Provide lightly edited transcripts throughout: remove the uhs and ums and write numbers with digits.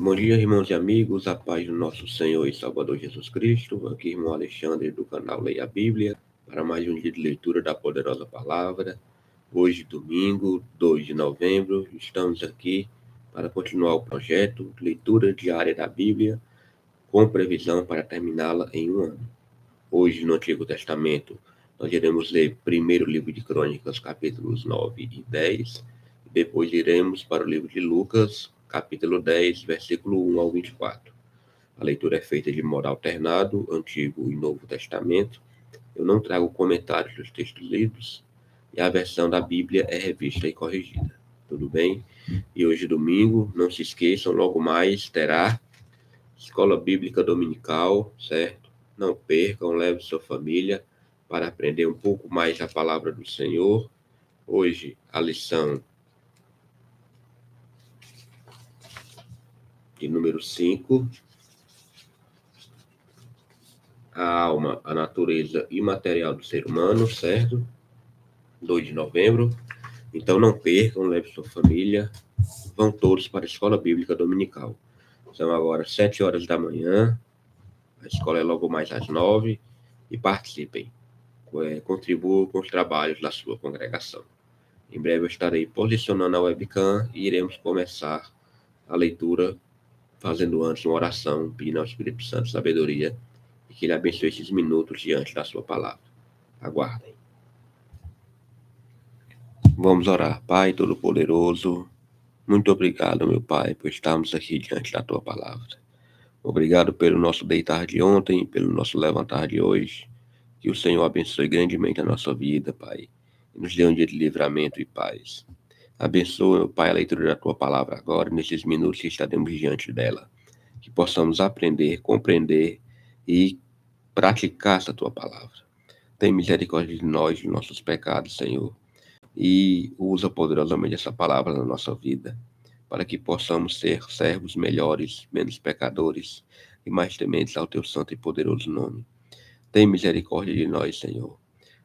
Bom dia, irmãos e amigos, a paz do nosso Senhor e Salvador Jesus Cristo. Aqui, irmão Alexandre, do canal Leia a Bíblia, para mais um dia de leitura da poderosa palavra. Hoje, domingo, 2 de novembro, estamos aqui para continuar o projeto de leitura diária da Bíblia, com previsão para terminá-la em um ano. Hoje, no Antigo Testamento, nós iremos ler primeiro o livro de Crônicas, capítulos 9 e 10, e depois iremos para o livro de Lucas, capítulo 10, versículo 1 ao 24. A leitura é feita de modo alternado, Antigo e Novo Testamento. Eu não trago comentários dos textos lidos, e a versão da Bíblia é revista e corrigida. Tudo bem? E hoje, domingo, não se esqueçam, logo mais terá Escola Bíblica Dominical, certo? Não percam, leve sua família para aprender um pouco mais a palavra do Senhor. Hoje, a lição de número 5, a alma, a natureza imaterial do ser humano, certo? 2 de novembro. Então não percam, leve sua família, vão todos para a Escola Bíblica Dominical. São agora 7 horas da manhã, a escola é logo mais às 9, e participem. Contribuam com os trabalhos da sua congregação. Em breve eu estarei posicionando a webcam e iremos começar a leitura fazendo antes uma oração, pedindo ao Espírito Santo sabedoria e que ele abençoe esses minutos diante da sua palavra. Aguardem. Vamos orar. Pai Todo-Poderoso, muito obrigado, meu Pai, por estarmos aqui diante da tua palavra. Obrigado pelo nosso deitar de ontem, pelo nosso levantar de hoje. Que o Senhor abençoe grandemente a nossa vida, Pai, e nos dê um dia de livramento e paz. Abençoa, meu Pai, a leitura da tua palavra agora, nesses minutos que estaremos diante dela. Que possamos aprender, compreender e praticar essa tua palavra. Tem misericórdia de nós, de nossos pecados, Senhor, e usa poderosamente essa palavra na nossa vida, para que possamos ser servos melhores, menos pecadores e mais tementes ao teu santo e poderoso nome. Tem misericórdia de nós, Senhor.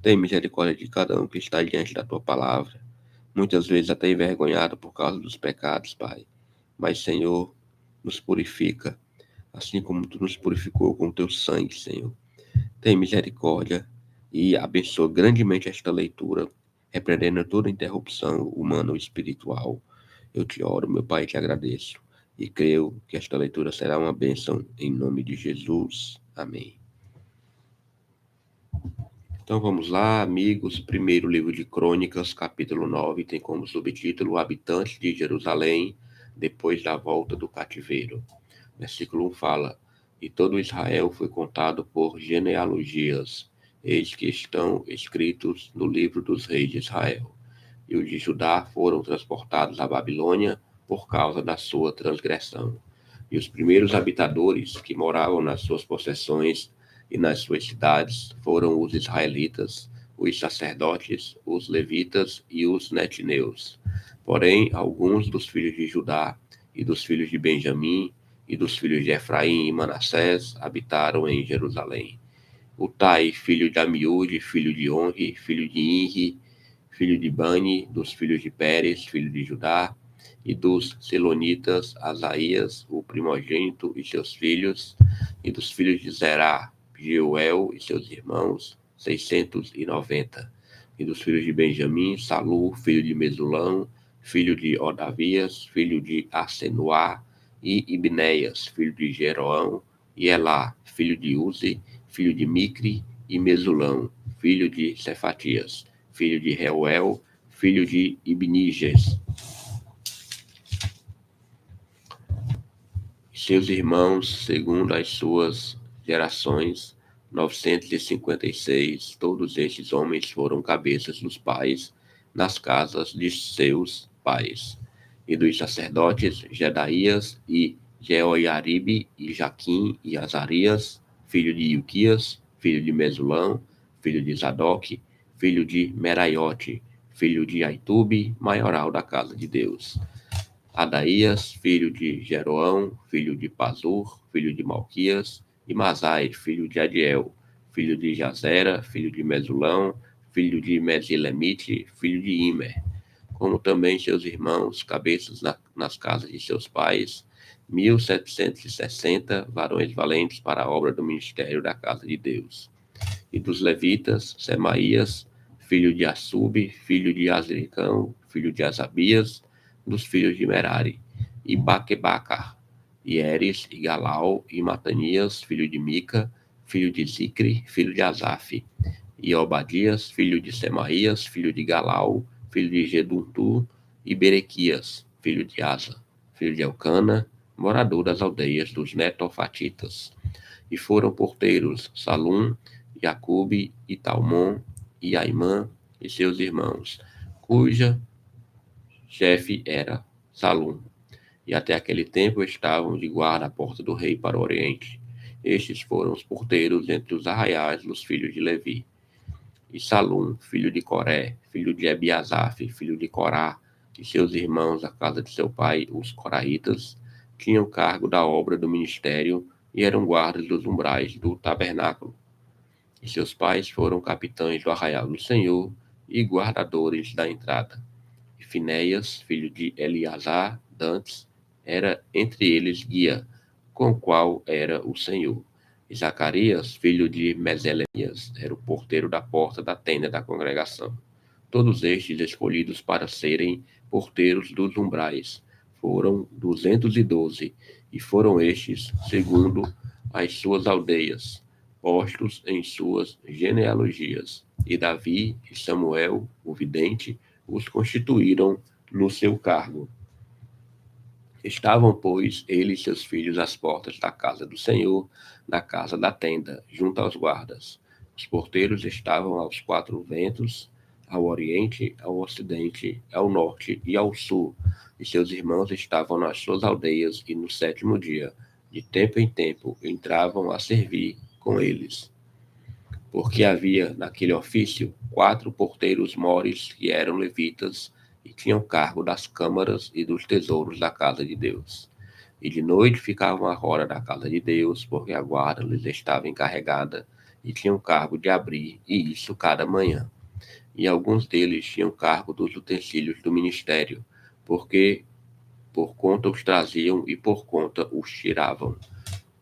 Tem misericórdia de cada um que está diante da tua palavra, muitas vezes até envergonhado por causa dos pecados, Pai. Mas, Senhor, nos purifica, assim como tu nos purificou com o teu sangue, Senhor. Tem misericórdia e abençoa grandemente esta leitura, repreendendo toda interrupção humana ou espiritual. Eu te oro, meu Pai, e te agradeço, e creio que esta leitura será uma bênção em nome de Jesus. Amém. Então vamos lá, amigos. Primeiro livro de Crônicas, capítulo 9, tem como subtítulo Habitantes de Jerusalém depois da volta do cativeiro. Versículo 1 fala: E todo Israel foi contado por genealogias, eis que estão escritos no livro dos reis de Israel. E os de Judá foram transportados à Babilônia por causa da sua transgressão. E os primeiros habitadores que moravam nas suas possessões e nas suas cidades foram os israelitas, os sacerdotes, os levitas e os netineus. Porém, alguns dos filhos de Judá e dos filhos de Benjamim e dos filhos de Efraim e Manassés habitaram em Jerusalém. Utai, filho de Amiúde, filho de Onri, filho de Inri, filho de Bani, dos filhos de Pérez, filho de Judá, e dos Selonitas, Asaías, o primogênito e seus filhos, e dos filhos de Zerá, Jeuel e seus irmãos, 690. E dos filhos de Benjamim, Salu, filho de Mesulão, filho de Odavias, filho de Asenuá, e Ibneias, filho de Jeroão, e Elá, filho de Uzi, filho de Micre, e Mesulão, filho de Cefatias, filho de Reuel, filho de Ibniges. Seus irmãos, segundo as suas gerações, 956, todos estes homens foram cabeças dos pais nas casas de seus pais. E dos sacerdotes, Jedaías e Jeoiaribe e Jaquim e Azarias, filho de Ilquias, filho de Mesulão, filho de Zadok, filho de Meraiote, filho de Aitube, maioral da casa de Deus. Adaías, filho de Jeroão, filho de Pazur, filho de Malquias, e Masai, filho de Adiel, filho de Jazera, filho de Mesulão, filho de Mesilemite, filho de Imer, como também seus irmãos, cabeças nas casas de seus pais, 1760 varões valentes para a obra do ministério da casa de Deus. E dos levitas, Semaías, filho de Assub, filho de Azricão, filho de Asabias, dos filhos de Merari, e Baquebacar, e Eres, e Galau, e Matanias, filho de Mica, filho de Zicre, filho de Asaf, e Obadias, filho de Semaías, filho de Galau, filho de Geduntu, e Berequias, filho de Asa, filho de Elcana, morador das aldeias dos Netofatitas. E foram porteiros Salum, Jacube, e Talmon, e Aimã, e seus irmãos, cuja chefe era Salum. E até aquele tempo estavam de guarda à porta do rei para o oriente. Estes foram os porteiros entre os arraiais dos filhos de Levi. E Salum, filho de Coré, filho de Ebiasaf, filho de Corá, e seus irmãos da casa de seu pai, os coraitas, tinham cargo da obra do ministério e eram guardas dos umbrais do tabernáculo. E seus pais foram capitães do arraial do Senhor e guardadores da entrada. E Finéias, filho de Eleazar, dantes, era entre eles guia, com o qual era o Senhor. E Zacarias, filho de Meselemias, era o porteiro da porta da tenda da congregação. Todos estes escolhidos para serem porteiros dos umbrais foram 212, e foram estes, segundo as suas aldeias, postos em suas genealogias. E Davi e Samuel, o vidente, os constituíram no seu cargo. Estavam, pois, ele e seus filhos às portas da casa do Senhor, da casa da tenda, junto aos guardas. Os porteiros estavam aos quatro ventos, ao oriente, ao ocidente, ao norte e ao sul, e seus irmãos estavam nas suas aldeias, e no sétimo dia, de tempo em tempo, entravam a servir com eles. Porque havia naquele ofício 4 porteiros mores que eram levitas e tinham cargo das câmaras e dos tesouros da casa de Deus. E de noite ficavam à roda da casa de Deus, porque a guarda lhes estava encarregada, e tinham cargo de abrir, e isso cada manhã. E alguns deles tinham cargo dos utensílios do ministério, porque por conta os traziam e por conta os tiravam.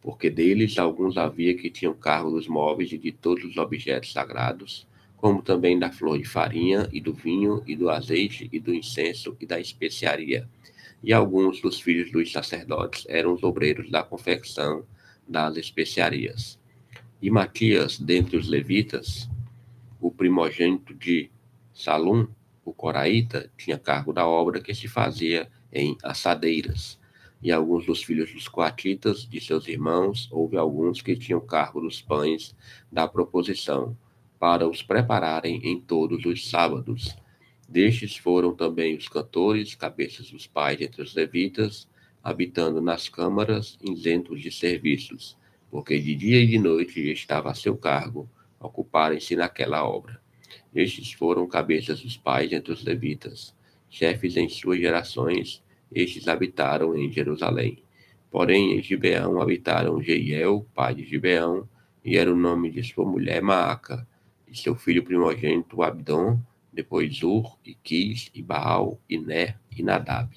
Porque deles alguns havia que tinham cargo dos móveis e de todos os objetos sagrados, como também da flor de farinha, e do vinho, e do azeite, e do incenso, e da especiaria. E alguns dos filhos dos sacerdotes eram os obreiros da confecção das especiarias. E Matias, dentre os levitas, o primogênito de Salum, o coraíta, tinha cargo da obra que se fazia em assadeiras. E alguns dos filhos dos coatitas, de seus irmãos, houve alguns que tinham cargo dos pães da proposição, para os prepararem em todos os sábados. Destes foram também os cantores, cabeças dos pais entre os levitas, habitando nas câmaras, isentos de serviços, porque de dia e de noite estava a seu cargo, ocuparem-se naquela obra. Estes foram cabeças dos pais entre os levitas, chefes em suas gerações. Estes habitaram em Jerusalém. Porém, em Gibeão habitaram Jeiel, pai de Gibeão, e era o nome de sua mulher Maaca, e seu filho primogênito Abdom, depois Ur, e Quis, e Baal, e Ner, e Nadab.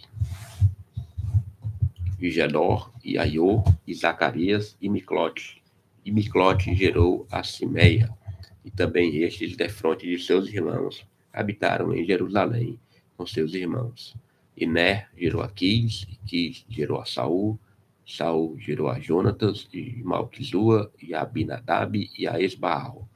E Gedor, e Aiô, e Zacarias, e Miclote. E Miclote gerou a Simeia. E também estes, defronte de seus irmãos, habitaram em Jerusalém com seus irmãos. E Ner gerou a Quis, e Quis gerou a Saul, Saul gerou a Jonatas, e Malquizua, e a Abinadab, e a Esbaal.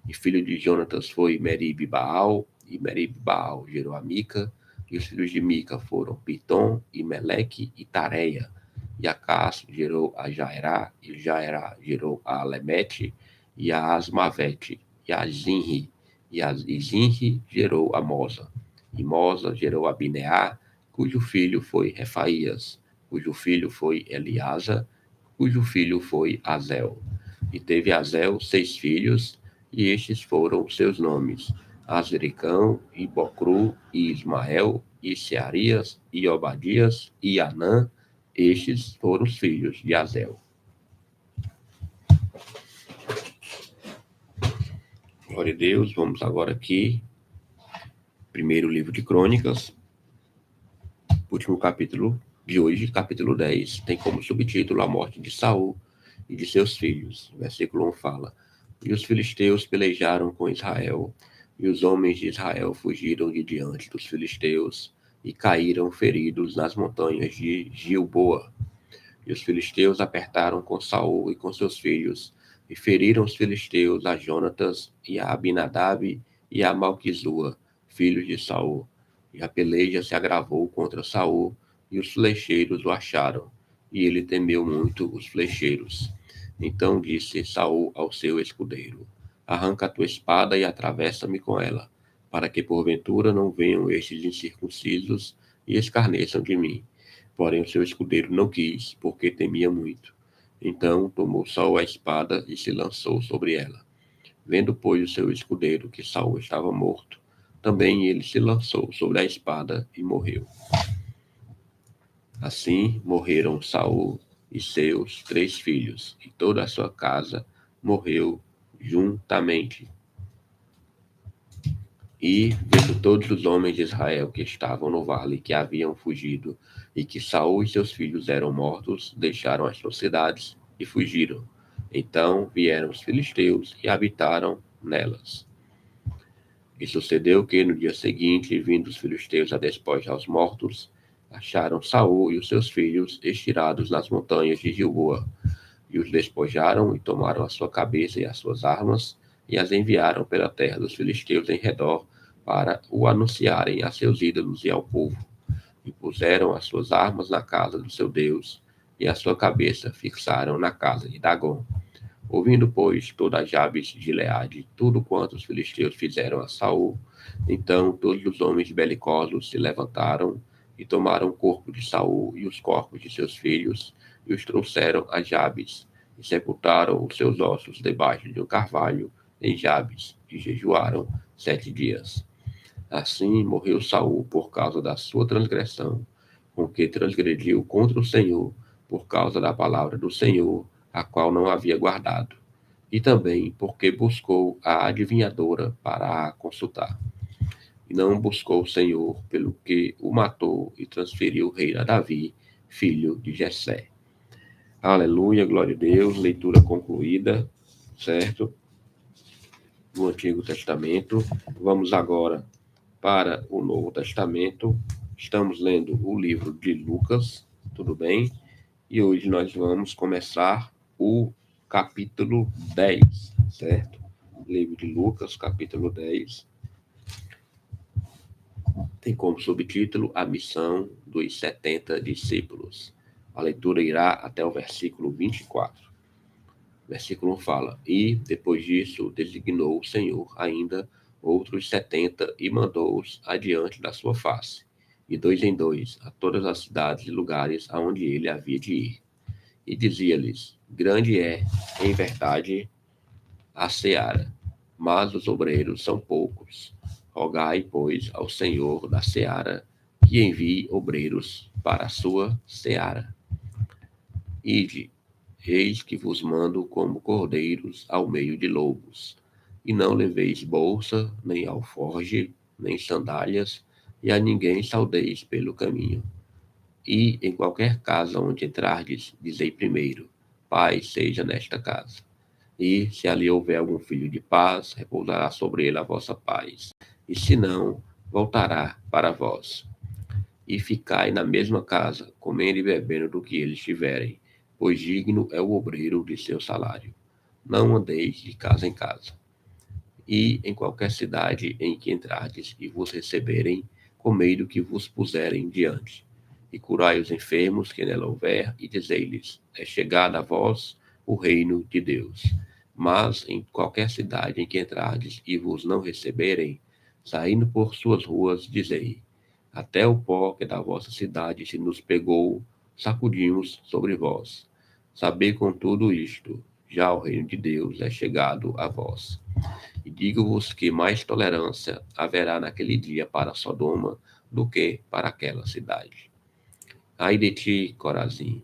E filho de Jonatas foi Merib-Baal, e Merib-Baal gerou a Mica, e os filhos de Mica foram Pitom, e Meleque, e Tareia. E Acás gerou a Jaerá, e Jaerá gerou a Alemete, e a Asmavete, e a Zinri, e Zinri gerou a Mosa. E Mosa gerou a Bineá, cujo filho foi Refaías, cujo filho foi Eliasa, cujo filho foi Azel. E teve Azel 6 filhos, e estes foram seus nomes: Azricão, e Bocru, e Ismael, e Searias, e Obadias, e Anã. Estes foram os filhos de Azel. Glória a Deus. Vamos agora aqui. Primeiro livro de Crônicas, último capítulo de hoje, capítulo 10, tem como subtítulo a morte de Saul e de seus filhos. Versículo 1 fala: E os filisteus pelejaram com Israel, e os homens de Israel fugiram de diante dos filisteus e caíram feridos nas montanhas de Gilboa. E os filisteus apertaram com Saul e com seus filhos, e feriram os filisteus a Jonatas e a Abinadab e a Malquizua, filhos de Saul. E a peleja se agravou contra Saul, e os flecheiros o acharam, e ele temeu muito os flecheiros. Então disse Saul ao seu escudeiro: Arranca a tua espada e atravessa-me com ela, para que porventura não venham estes incircuncisos e escarneçam de mim. Porém o seu escudeiro não quis, porque temia muito. Então tomou Saul a espada e se lançou sobre ela. Vendo, pois, o seu escudeiro que Saul estava morto, também ele se lançou sobre a espada e morreu. Assim morreram Saul e seus 3 filhos, e toda a sua casa morreu juntamente. E, vendo todos os homens de Israel que estavam no vale, que haviam fugido, e que Saul e seus filhos eram mortos, deixaram as suas cidades e fugiram. Então vieram os filisteus e habitaram nelas. E sucedeu que, no dia seguinte, vindo os filisteus a despojar os mortos, acharam Saul e os seus filhos estirados nas montanhas de Gilboa, e os despojaram e tomaram a sua cabeça e as suas armas, e as enviaram pela terra dos filisteus em redor, para o anunciarem a seus ídolos e ao povo. E puseram as suas armas na casa do seu Deus, e a sua cabeça fixaram na casa de Dagom. Ouvindo, pois, toda a Jabes de Gileade tudo quanto os filisteus fizeram a Saul, então todos os homens belicosos se levantaram e tomaram o corpo de Saul e os corpos de seus filhos, e os trouxeram a Jabes, e sepultaram os seus ossos debaixo de um carvalho em Jabes, e jejuaram 7 dias. Assim morreu Saul por causa da sua transgressão, com que transgrediu contra o Senhor, por causa da palavra do Senhor, a qual não havia guardado, e também porque buscou a adivinhadora para a consultar. E não buscou o Senhor, pelo que o matou e transferiu o reino a Davi, filho de Jessé. Aleluia, glória a Deus, leitura concluída, certo? Do Antigo Testamento. Vamos agora para o Novo Testamento. Estamos lendo o livro de Lucas, tudo bem? E hoje nós vamos começar o capítulo 10, certo? Livro de Lucas, capítulo 10. Tem como subtítulo a missão dos 70 discípulos. A leitura irá até o versículo 24. O versículo 1 fala: E, depois disso, designou o Senhor ainda outros 70 e mandou-os adiante da sua face, e 2 em 2, a todas as cidades e lugares aonde ele havia de ir. E dizia-lhes: Grande é, em verdade, a seara, mas os obreiros são poucos. Rogai, pois, ao Senhor da seara que envie obreiros para a sua seara. Ide, eis que vos mando como cordeiros ao meio de lobos. E não leveis bolsa, nem alforge, nem sandálias, e a ninguém saudeis pelo caminho. E em qualquer casa onde entrardes, dizei primeiro: paz seja nesta casa. E se ali houver algum filho de paz, repousará sobre ele a vossa paz. E se não, voltará para vós. E ficai na mesma casa, comendo e bebendo do que eles tiverem, pois digno é o obreiro de seu salário. Não andeis de casa em casa. E em qualquer cidade em que entrardes e vos receberem, comei do que vos puserem diante. E curai os enfermos que nela houver, e dizei-lhes: é chegado a vós o reino de Deus. Mas em qualquer cidade em que entrardes e vos não receberem, saindo por suas ruas, dizei: até o pó que da vossa cidade se nos pegou, sacudimos sobre vós. Sabei com tudo isto, já o reino de Deus é chegado a vós. E digo-vos que mais tolerância haverá naquele dia para Sodoma do que para aquela cidade. Ai de ti, Corazim,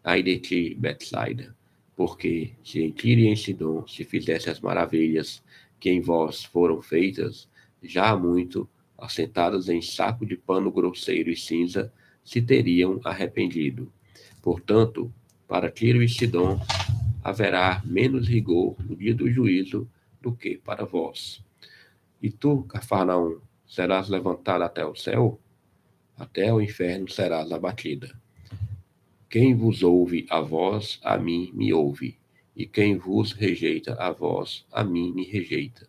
ai de ti, Betsaida, porque se em Tiro e em Sidom se fizesse as maravilhas que em vós foram feitas, já há muito, assentadas em saco de pano grosseiro e cinza, se teriam arrependido. Portanto, para Tiro e Sidom haverá menos rigor no dia do juízo do que para vós. E tu, Cafarnaum, serás levantado até o céu? Até o inferno serás abatida. Quem vos ouve a vós, a mim me ouve. E quem vos rejeita a vós, a mim me rejeita.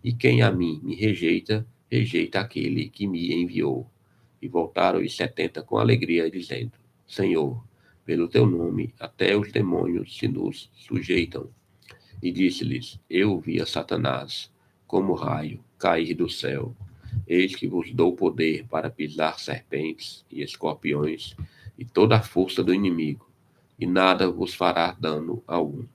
E quem a mim me rejeita, rejeita aquele que me enviou. E voltaram os 70 com alegria, dizendo: Senhor, pelo teu nome, até os demônios se nos sujeitam. E disse-lhes: Eu vi a Satanás, como raio, cair do céu. Eis que vos dou poder para pisar serpentes e escorpiões e toda a força do inimigo, e nada vos fará dano algum.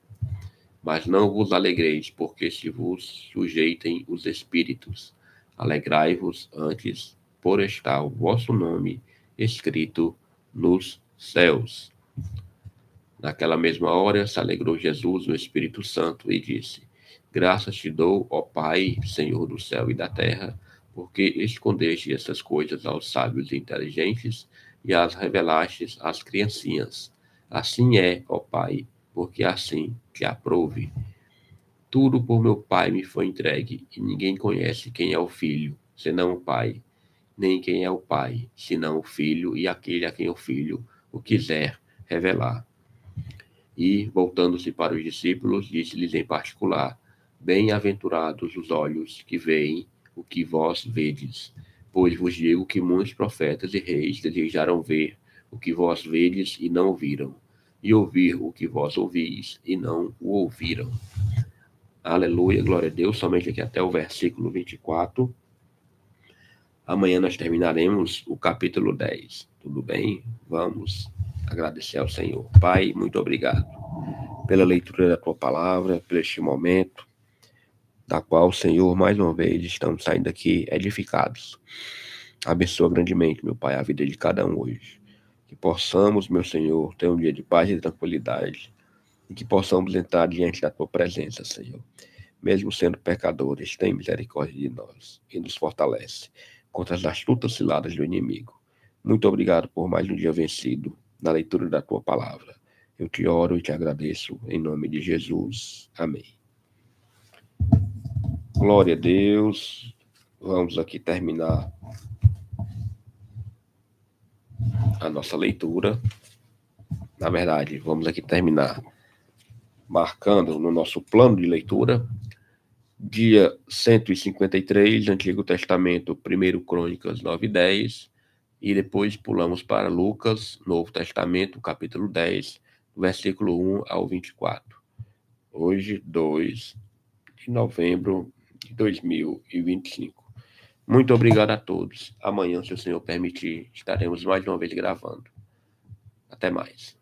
Mas não vos alegreis, porque se vos sujeitem os espíritos. Alegrai-vos antes, por estar o vosso nome escrito nos céus. Naquela mesma hora se alegrou Jesus no Espírito Santo e disse: Graças te dou, ó Pai, Senhor do céu e da terra, porque escondeste essas coisas aos sábios e inteligentes e as revelaste às criancinhas. Assim é, ó Pai, porque assim te aprouve. Tudo por meu Pai me foi entregue, e ninguém conhece quem é o Filho, senão o Pai, nem quem é o Pai, senão o Filho e aquele a quem o Filho o quiser revelar. E, voltando-se para os discípulos, disse-lhes em particular: Bem-aventurados os olhos que veem o que vós vedes, pois vos digo que muitos profetas e reis desejaram ver o que vós vedes e não viram, e ouvir o que vós ouvis e não o ouviram. Aleluia, glória a Deus, somente aqui até o versículo 24. Amanhã nós terminaremos o capítulo 10. Tudo bem? Vamos agradecer ao Senhor. Pai, muito obrigado pela leitura da tua palavra, por este momento, da qual, Senhor, mais uma vez estamos saindo aqui edificados. Abençoa grandemente, meu Pai, a vida de cada um hoje. Que possamos, meu Senhor, ter um dia de paz e tranquilidade. E que possamos entrar diante da tua presença, Senhor. Mesmo sendo pecadores, tem misericórdia de nós e nos fortalece contra as astutas ciladas do inimigo. Muito obrigado por mais um dia vencido na leitura da tua palavra. Eu te oro e te agradeço em nome de Jesus. Amém. Glória a Deus. Vamos aqui terminar a nossa leitura. Na verdade, vamos aqui terminar marcando no nosso plano de leitura. Dia 153, Antigo Testamento, 1 Crônicas 9 e 10. E depois pulamos para Lucas, Novo Testamento, capítulo 10, versículo 1 ao 24. Hoje, 2 de novembro de 2025. Muito obrigado a todos. Amanhã, se o Senhor permitir, estaremos mais uma vez gravando. Até mais.